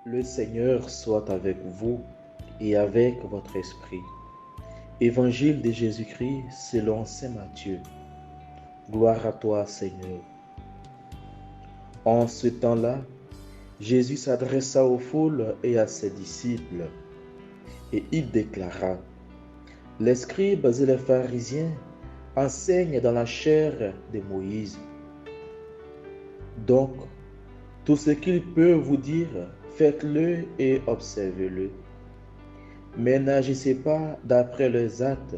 Le Seigneur soit avec vous et avec votre esprit. Évangile de Jésus-Christ selon saint Matthieu. Gloire à toi, Seigneur. En ce temps-là, Jésus s'adressa aux foules et à ses disciples, et il déclara: les scribes et les pharisiens enseignent dans la chair de Moïse. Donc, tout ce qu'ils peuvent vous dire, faites-le et observez-le. Mais n'agissez pas d'après leurs actes,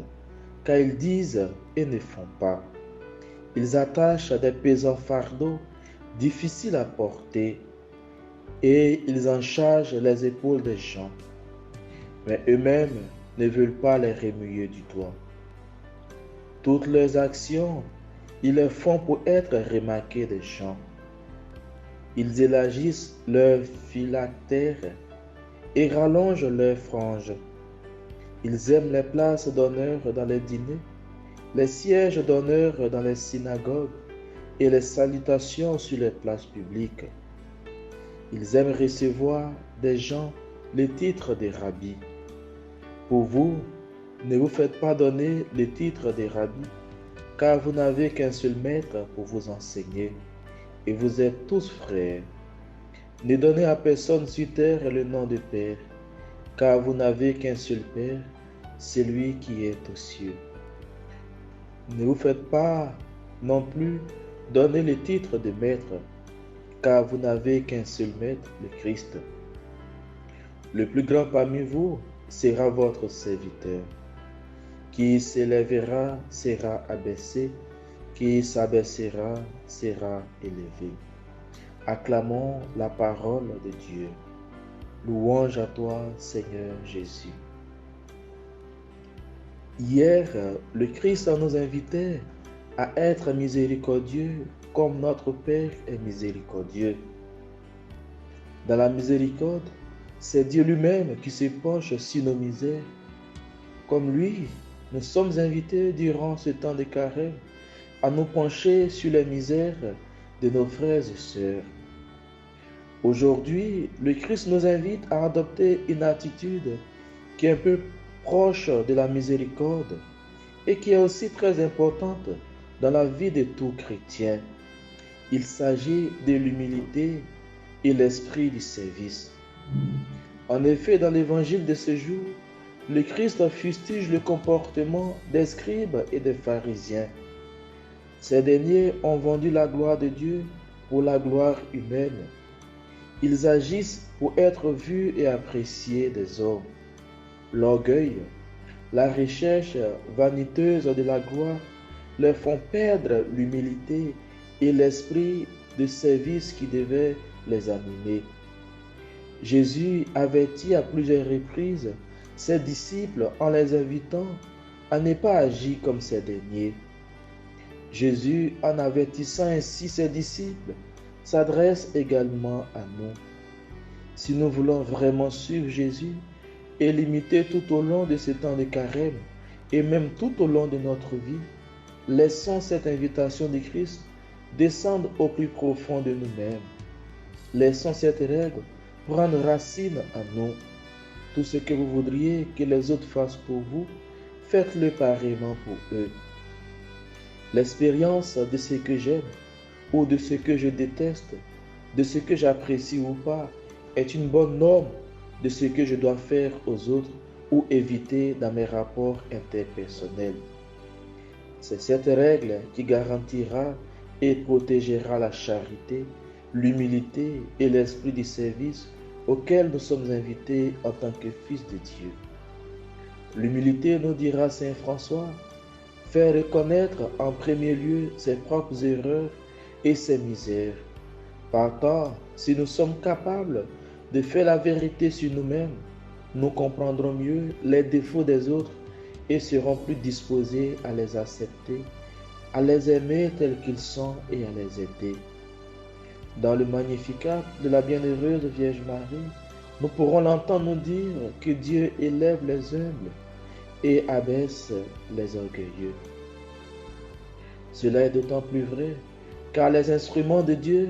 car ils disent et ne font pas. Ils attachent des pesants fardeaux difficiles à porter et ils en chargent les épaules des gens. Mais eux-mêmes ne veulent pas les remuer du doigt. Toutes leurs actions, ils les font pour être remarqués des gens. Ils élargissent leurs phylactères et rallongent leurs franges. Ils aiment les places d'honneur dans les dîners, les sièges d'honneur dans les synagogues et les salutations sur les places publiques. Ils aiment recevoir des gens le titre de rabbi. Pour vous, ne vous faites pas donner le titre de rabbi, car vous n'avez qu'un seul maître pour vous enseigner, et vous êtes tous frères. Ne donnez à personne sur terre le nom de Père, car vous n'avez qu'un seul Père, celui qui est aux cieux. Ne vous faites pas non plus donner le titre de Maître, car vous n'avez qu'un seul Maître, le Christ. Le plus grand parmi vous sera votre serviteur. Qui s'élèvera sera abaissé, qui s'abaissera sera élevé. Acclamons la parole de Dieu. Louange à toi, Seigneur Jésus. Hier, le Christ nous invitait à être miséricordieux comme notre Père est miséricordieux. Dans la miséricorde, c'est Dieu lui-même qui se penche sur nos misères. Comme lui, nous sommes invités durant ce temps de carême à nous pencher sur les misères de nos frères et sœurs. Aujourd'hui, le Christ nous invite à adopter une attitude qui est un peu proche de la miséricorde et qui est aussi très importante dans la vie de tout chrétien. Il s'agit de l'humilité et l'esprit du service. En effet, dans l'évangile de ce jour, le Christ fustige le comportement des scribes et des pharisiens. Ces derniers ont vendu la gloire de Dieu pour la gloire humaine. Ils agissent pour être vus et appréciés des hommes. L'orgueil, la recherche vaniteuse de la gloire leur font perdre l'humilité et l'esprit de service qui devait les animer. Jésus avertit à plusieurs reprises ses disciples en les invitant à ne pas agir comme ces derniers. Jésus, en avertissant ainsi ses disciples, s'adresse également à nous. Si nous voulons vraiment suivre Jésus et l'imiter tout au long de ce temps de carême et même tout au long de notre vie, laissons cette invitation de Christ descendre au plus profond de nous-mêmes. Laissons cette règle prendre racine en nous. Tout ce que vous voudriez que les autres fassent pour vous, faites-le pareillement pour eux. L'expérience de ce que j'aime ou de ce que je déteste, de ce que j'apprécie ou pas, est une bonne norme de ce que je dois faire aux autres ou éviter dans mes rapports interpersonnels. C'est cette règle qui garantira et protégera la charité, l'humilité et l'esprit du service auquel nous sommes invités en tant que fils de Dieu. L'humilité, nous dira saint François, fait reconnaître en premier lieu ses propres erreurs et ses misères. Partant, si nous sommes capables de faire la vérité sur nous-mêmes, nous comprendrons mieux les défauts des autres et serons plus disposés à les accepter, à les aimer tels qu'ils sont et à les aider. Dans le Magnificat de la bienheureuse Vierge Marie, nous pourrons l'entendre nous dire que Dieu élève les humbles et abaisse les orgueilleux. Cela est d'autant plus vrai car les instruments de Dieu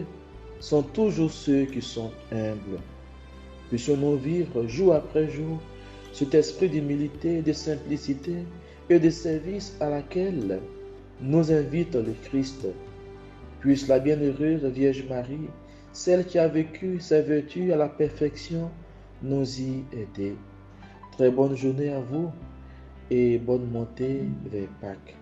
sont toujours ceux qui sont humbles. Puissions-nous vivre jour après jour cet esprit d'humilité, de simplicité et de service à laquelle nous invite le Christ. Puisse la bienheureuse Vierge Marie, celle qui a vécu ses vertus à la perfection, nous y aider. Très bonne journée à vous et bonne montée vers Pâques.